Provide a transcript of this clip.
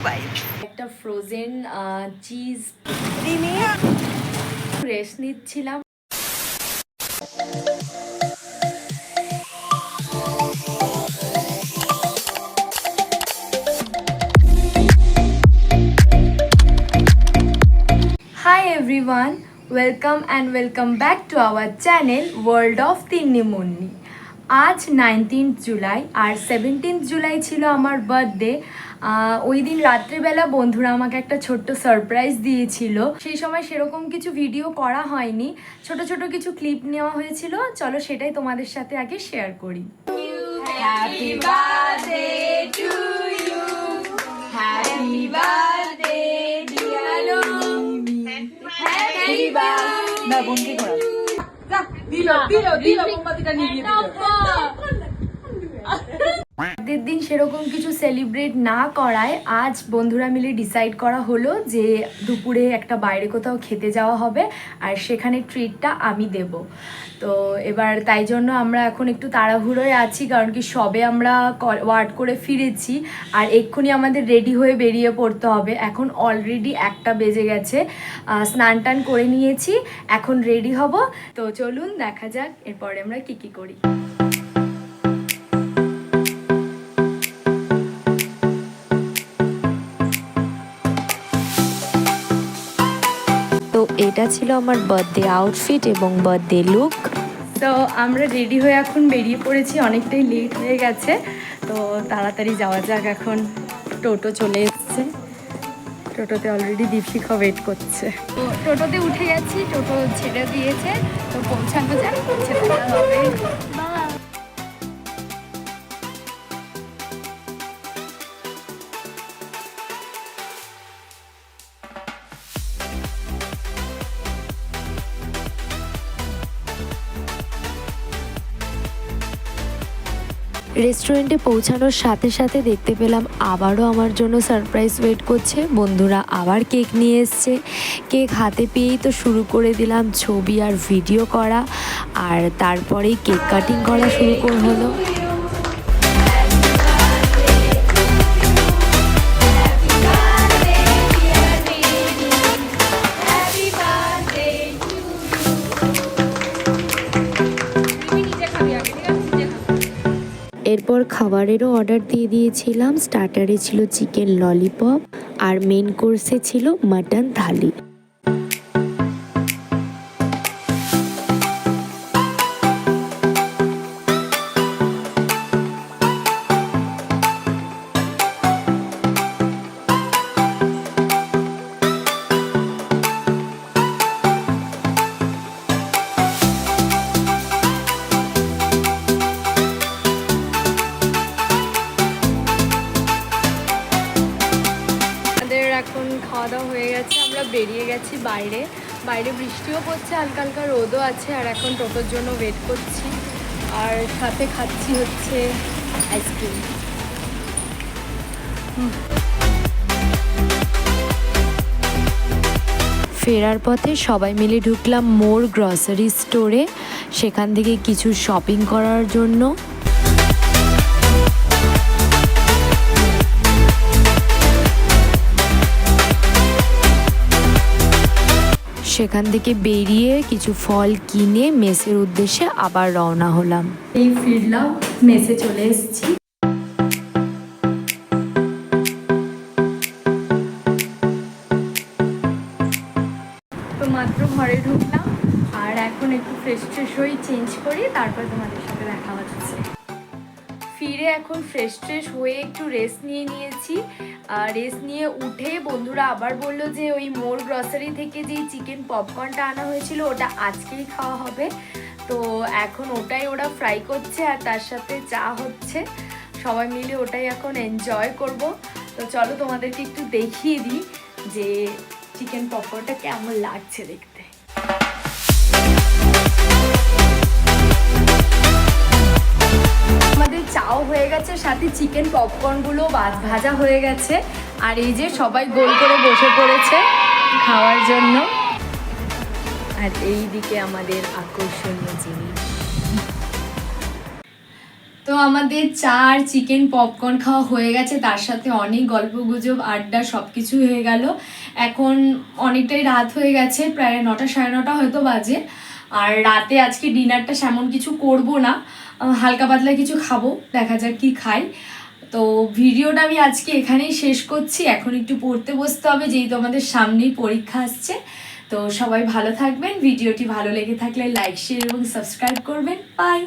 একটা frozen cheese rest নিচ্ছিলাম। Hi everyone, welcome and welcome back to our channel World of Tinni Munni। আজ 19th July আর 17th July ছিল আমার birthday. ওই দিন রাত্রিবেলা বন্ধুরা আমাকে একটা ছোট্ট সারপ্রাইজ দিয়েছিল। সেই সময় সেরকম কিছু ভিডিও করা হয়নি, ছোট ছোট কিছু ক্লিপ নেওয়া হয়েছিল। চলো সেটাই তোমাদের সাথে আগে শেয়ার করি। Happy birthday to you, happy birthday dear happy birthday. না বন্ধু করা দিন সেরকম কিছু সেলিব্রেট না করায় আজ বন্ধুরা মিলে ডিসাইড করা হলো যে দুপুরে একটা বাইরে কোথাও খেতে যাওয়া হবে আর সেখানে ট্রিটটা আমি দেব। তো এবার তাই জন্য আমরা এখন একটু তাড়াহুড়োয় আছি, কারণ কি সবে আমরা ওয়ার্ক করে ফিরেছি আর এক্ষুনি আমাদের রেডি হয়ে বেরিয়ে পড়তে হবে। এখন অলরেডি 1টা বেজে গেছে, স্নান টান করে নিয়েছি, এখন রেডি হব। তো চলুন দেখা যাক এরপরে আমরা কি করি। তো এটা ছিল আমার বার্থডে আউটফিট এবং বার্থডে লুক। তো আমরা রেডি হয়ে এখন বেরিয়ে পড়েছি, অনেকটাই লেট হয়ে গেছে, তো তাড়াতাড়ি যাওয়া যাক। এখন টোটো চলে এসছে, টোটোতে অলরেডি দীপশিখা ওয়েট করছে। তো টোটোতে উঠে গেছি, টোটো ছেড়ে দিয়েছে, তো পৌঁছানো যাক, পৌঁছে দেওয়া হবে। রেস্টুরেন্টে পৌঁছানোর সাথে সাথে দেখতে পেলাম আবারও আমার জন্য সারপ্রাইজ ওয়েট করছে। বন্ধুরা আবার কেক নিয়ে এসছে। কেক হাতে পেয়েই তো শুরু করে দিলাম ছবি আর ভিডিও করা, আর তারপরেই কেক কাটিং করা শুরু হলো। এরপর খাবারেরও অর্ডার দিয়ে দিয়েছিলাম। স্টার্টারে ছিল চিকেন ললিপপ আর মেন কোর্সে ছিল মাটন থালি। এখন খাওয়া দাওয়া হয়ে গেছে, আমরা বেরিয়ে গেছি বাইরে। বাইরে বৃষ্টিও পড়ছে, হালকা হালকা রোদও আছে, আর এখন টোটোর জন্য ওয়েট করছি। আর সাথে খাচ্ছি হচ্ছে আইসক্রিম। ফেরার পথে সবাই মিলে ঢুকলাম মোর গ্রসারি স্টোরে, সেখান থেকে কিছু শপিং করার জন্য। সেখান থেকে বেরিয়ে কিছু ফল কিনে মেসের উদ্দেশ্যে আবার রওনা হলাম। এই ফিরলাম, মেসে চলে এসেছি। তো মাত্র ঘরে ঢুকলাম, আর এখন একটু ফ্রেশ হয়ে চেঞ্জ করি, তারপর তোমাদের সাথে দেখা হচ্ছে। ফিরে এখন ফ্রেশ হয়ে একটু রেস্ট নিয়েছি। রেস্ট নিয়ে উঠে বন্ধুরা আবার বললো যে ওই মোর গ্রসারি থেকে যেই চিকেন পপকর্নটা আনা হয়েছিল ওটা আজকেই খাওয়া হবে। তো এখন ওটাই ওরা ফ্রাই করছে আর তার সাথে চা হচ্ছে, সবাই মিলে ওটাই এখন এনজয় করব। তো চলো তোমাদেরকে একটু দেখিয়ে দিই যে চিকেন পপকর্নটা কেমন লাগছে দেখতে। আমাদের চাও হয়ে গেছে, সাথে চিকেন পপকর্নগুলো ভাজা হয়ে গেছে, আর এই যে সবাই গোল করে বসে পড়েছে খাওয়ার জন্য। আর এই দিকে আমাদের আকর্ষণীয় জিনিস। তো তো আমাদের চা আর চিকেন পপকর্ন খাওয়া হয়ে গেছে, তার সাথে অনেক গল্পগুজব আড্ডা সব কিছু হয়ে গেল। এখন অনেকটাই রাত হয়ে গেছে, প্রায় 9টা 9:30 হয়তো বাজে। আর রাতে আজকে ডিনারটা সেমন কিছু করব না, হালকা পাতলা কিছু খাবো, দেখা যাক কি খাই। তো ভিডিওটা আমি আজকে এখানেই শেষ করছি, এখন একটু পড়তে বসতে হবে যেহেতু আমাদের সামনেই পরীক্ষা আসছে। তো সবাই ভালো থাকবেন, ভিডিওটি ভালো লেগে থাকলে লাইক শেয়ার এবং সাবস্ক্রাইব করবেন। বাই।